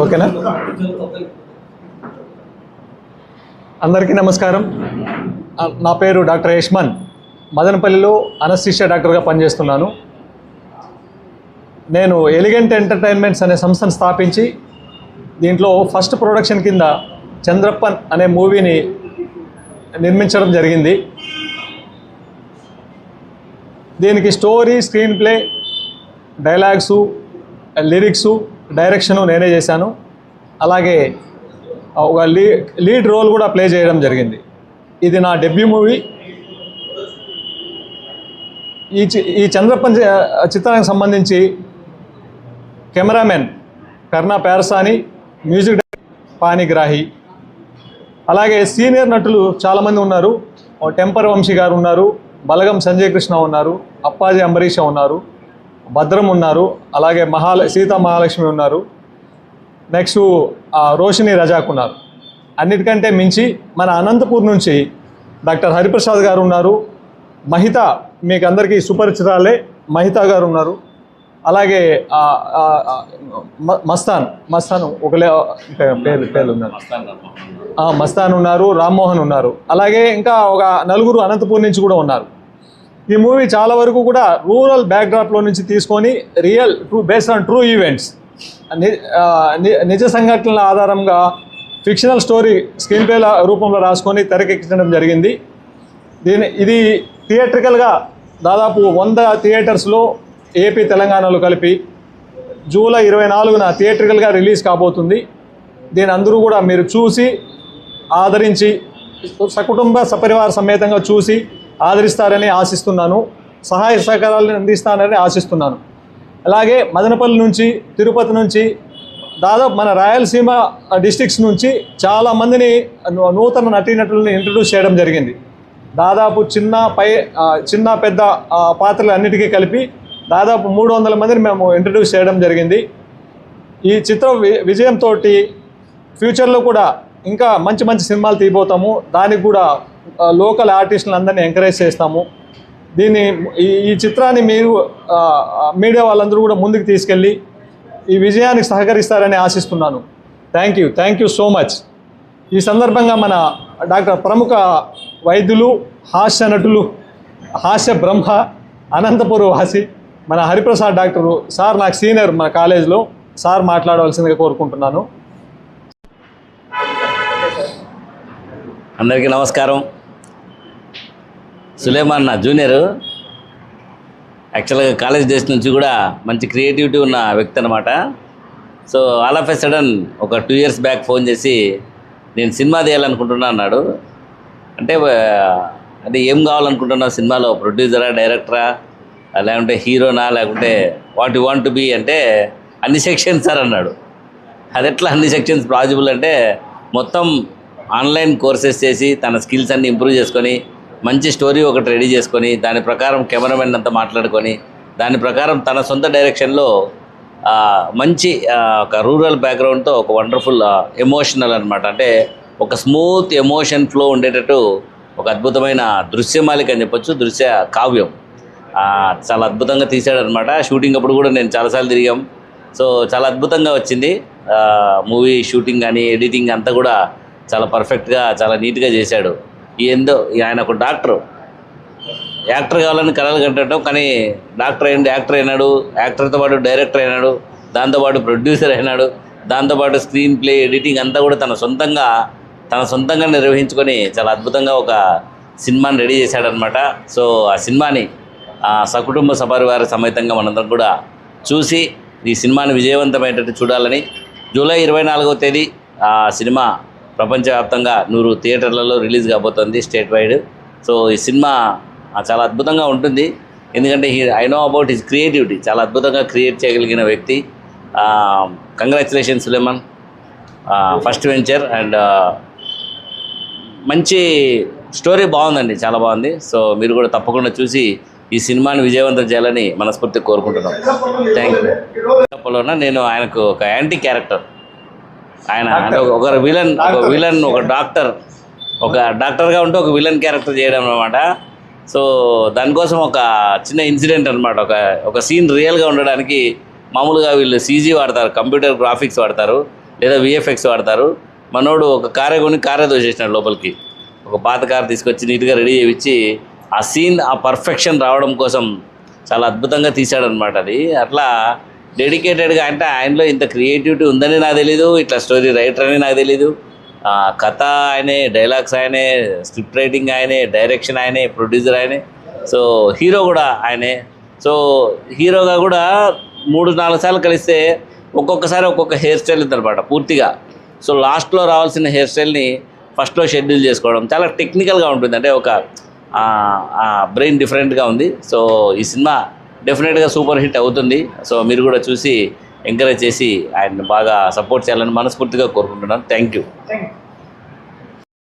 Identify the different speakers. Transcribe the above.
Speaker 1: ఓకేనా? అందరికీ నమస్కారం. నా పేరు డాక్టర్ యష్మన్. మదనపల్లిలో అనస్థీషియా డాక్టర్గా పనిచేస్తున్నాను. నేను ఎలిగెంట్ ఎంటర్టైన్మెంట్స్ అనే సంస్థను స్థాపించి దీంట్లో ఫస్ట్ ప్రొడక్షన్ కింద చంద్రప్పన్ అనే మూవీని నిర్మించడం జరిగింది. దీనికి story, screen play, dialogues, lyrics, direction నేనే చేశాను. అలాగే ఒక లీడ్ రోల్ కూడా ప్లే చేయడం జరిగింది. ఇది నా డెబ్యూ మూవీ. ఈ చంద్రప్పన్ చిత్రానికి సంబంధించి కెమెరామెన్ కర్ణా ప్యారసాని, మ్యూజిక్ పానిగ్రాహి, అలాగే సీనియర్ నటులు చాలామంది ఉన్నారు. టెంపర్ వంశీ గారు ఉన్నారు, బలగం సంజయ్ కృష్ణ ఉన్నారు, అప్పాజీ అంబరీష ఉన్నారు, భద్రం ఉన్నారు, అలాగే సీతా మహాలక్ష్మి ఉన్నారు, నెక్స్ట్ రోషిని రజాక్ ఉన్నారు. అన్నిటికంటే మించి మన అనంతపూర్ నుంచి డాక్టర్ హరిప్రసాద్ గారు ఉన్నారు. మహిత మీకు అందరికీ సుపరిచితాలే, మహిత గారు ఉన్నారు. అలాగే మస్తాన్ ఒక పేర్లు ఉన్నారు, మస్తాన్ ఉన్నారు, రామ్మోహన్ ఉన్నారు. అలాగే ఇంకా ఒక నలుగురు అనంతపూర్ నుంచి కూడా ఉన్నారు. ఈ మూవీ చాలా వరకు కూడా రూరల్ బ్యాక్డ్రాప్లో నుంచి తీసుకొని బేస్డ్ ఆన్ ట్రూ ఈవెంట్స్, నిజ సంఘటనల ఆధారంగా ఫిక్షనల్ స్టోరీ స్క్రీన్ ప్లే రూపంలో రాసుకొని తెరకెక్కించడం జరిగింది. ఇది థియేట్రికల్గా దాదాపు 100 థియేటర్స్లో ఏపీ, తెలంగాణలో కలిపి జూలై 24న థియేట్రికల్గా రిలీజ్ కాబోతుంది. దీని అందరూ కూడా మీరు చూసి ఆదరించి సకుటుంబ సపరివార సమేతంగా చూసి ఆదరిస్తారని ఆశిస్తున్నాను. సహాయ సహకారాలను అందిస్తానని ఆశిస్తున్నాను. అలాగే మదనపల్లి నుంచి, తిరుపతి నుంచి, దాదాపు మన రాయలసీమ డిస్ట్రిక్ట్స్ నుంచి చాలామందిని నూతన నటీనటులను ఇంట్రడ్యూస్ చేయడం జరిగింది. దాదాపు చిన్న పెద్ద పాత్రలు అన్నిటికీ కలిపి దాదాపు 300 మందిని మేము ఇంట్రడ్యూస్ చేయడం జరిగింది. ఈ చిత్రం విజయంతో ఫ్యూచర్లో కూడా ఇంకా మంచి మంచి సినిమాలు తీయబోతాము. దానికి కూడా లోకల్ ఆర్టిస్టులను అందరినీ ఎంకరేజ్ చేస్తాము. ఈ చిత్రాన్ని మీరు మీడియా వాళ్ళందరూ కూడా ముందుకు తీసుకెళ్ళి ఈ విజయానికి సహకరిస్తారని ఆశిస్తున్నాను. Thank you so much. ఈ సందర్భంగా మన ప్రముఖ వైద్యులు, హాస్య నటులు, హాస్య బ్రహ్మ, అనంతపురం వాసి మన హరిప్రసాద్ డాక్టరు సార్, నాకు సీనియర్ మన కాలేజీలో, సార్ మాట్లాడవలసిందిగా కోరుకుంటున్నాను.
Speaker 2: అందరికీ నమస్కారం. సులేమాన్ నా జూనియరు. యాక్చువల్గా కాలేజ్ డేస్ నుంచి కూడా మంచి క్రియేటివిటీ ఉన్న వ్యక్తి అనమాట. So all of a sudden ఒక 2 years బ్యాక్ ఫోన్ చేసి నేను సినిమా తీయాలనుకుంటున్నా అన్నాడు. అంటే ఏం కావాలనుకుంటున్నావు సినిమాలో, ప్రొడ్యూసరా, డైరెక్టరా, లేకుంటే హీరోనా, లేకుంటే what you want to be అంటే అన్ని సెక్షన్స్ సార్ అన్నాడు. అది ఎట్లా అన్ని సెక్షన్స్ పాసిబుల్ అంటే మొత్తం ఆన్లైన్ కోర్సెస్ చేసి తన స్కిల్స్ అన్ని ఇంప్రూవ్ చేసుకొని మంచి స్టోరీ ఒకటి రెడీ చేసుకొని దాని ప్రకారం కెమెరామెన్ అంతా మాట్లాడుకొని దాని ప్రకారం తన సొంత డైరెక్షన్లో మంచి ఒక రూరల్ బ్యాక్గ్రౌండ్తో ఒక వండర్ఫుల్ ఎమోషనల్ అనమాట, అంటే ఒక స్మూత్ ఎమోషన్ ఫ్లో ఉండేటట్టు ఒక అద్భుతమైన దృశ్యమాలిక అని చెప్పొచ్చు, దృశ్య కావ్యం చాలా అద్భుతంగా తీశాడనమాట. షూటింగ్ అప్పుడు కూడా నేను చాలాసార్లు తిరిగాం. సో చాలా అద్భుతంగా వచ్చింది మూవీ షూటింగ్ కానీ ఎడిటింగ్ అంతా కూడా చాలా పర్ఫెక్ట్గా, చాలా నీట్గా చేశాడు. ఆయన ఒక యాక్టర్ కావాలని కలలు కంటాం, కానీ యాక్టర్ అయినాడు, యాక్టర్తో పాటు డైరెక్టర్ అయినాడు, దాంతోపాటు ప్రొడ్యూసర్ అయినాడు, దాంతోపాటు స్క్రీన్ ప్లే, ఎడిటింగ్ అంతా కూడా తన సొంతంగా నిర్వహించుకొని చాలా అద్భుతంగా ఒక సినిమాని రెడీ చేశాడనమాట. సో ఆ సినిమాని సకుటుంబ సపరివార సమేతంగా మనందరం కూడా చూసి ఈ సినిమాని విజయవంతమైనట్టు చూడాలని, జూలై 24వ తేదీ ఆ సినిమా ప్రపంచవ్యాప్తంగా 100 థియేటర్లలో రిలీజ్ కాబోతుంది స్టేట్ వైడ్. సో ఈ సినిమా చాలా అద్భుతంగా ఉంటుంది, ఎందుకంటే I know about his creativity. చాలా అద్భుతంగా క్రియేట్ చేయగలిగిన వ్యక్తి. Congratulations Suleman, first venture. And మంచి స్టోరీ బాగుందండి, చాలా బాగుంది. సో మీరు కూడా తప్పకుండా చూసి ఈ సినిమాని విజయవంతం చేయాలని మనస్ఫూర్తిగా కోరుకుంటున్నాం. Thank you. నేను ఆయనకు ఒక యాంటీ క్యారెక్టర్, ఆయన అంటే ఒక విలన్, ఒక డాక్టర్గా ఉంటే ఒక విలన్ క్యారెక్టర్ చేయడం అనమాట. సో దానికోసం ఒక చిన్న ఇన్సిడెంట్ అనమాట, ఒక సీన్ రియల్గా ఉండడానికి మామూలుగా వీళ్ళు సీజీ వాడతారు, కంప్యూటర్ గ్రాఫిక్స్ వాడతారు, లేదా విఎఫ్ఎక్స్ వాడతారు. మనోడు ఒక కారే కొని కారే దోసేసినాడు లోపలికి. ఒక పాత కారు తీసుకొచ్చి నీట్గా రెడీ చేయించి ఆ సీన్ ఆ పర్ఫెక్షన్ రావడం కోసం చాలా అద్భుతంగా తీశాడనమాట. అది అట్లా డెడికేటెడ్గా, అంటే ఆయనలో ఇంత క్రియేటివిటీ ఉందని నాకు తెలీదు, ఇట్లా స్టోరీ రైటర్ అని నాకు తెలీదు. కథ ఆయనే, డైలాగ్స్ ఆయనే, స్క్రిప్ట్ రైటింగ్ ఆయనే, డైరెక్షన్ ఆయనే, ప్రొడ్యూసర్ ఆయనే, సో హీరో కూడా ఆయనే. సో హీరోగా కూడా 3-4 సార్లు కలిస్తే ఒక్కొక్కసారి ఒక్కొక్క హెయిర్ స్టైల్ ఉందన్నమాట పూర్తిగా. సో లాస్ట్లో రావాల్సిన హెయిర్ స్టైల్ని ఫస్ట్లో షెడ్యూల్ చేసుకోవడం చాలా టెక్నికల్గా ఉంటుంది. అంటే ఒక బ్రెయిన్ డిఫరెంట్గా ఉంది. సో ఈ సినిమా డెఫినెట్గా సూపర్ హిట్ అవుతుంది. సో మీరు కూడా చూసి ఎంకరేజ్ చేసి ఆయన్ని బాగా సపోర్ట్ చేయాలని మనస్ఫూర్తిగా కోరుకుంటున్నాను. Thank you.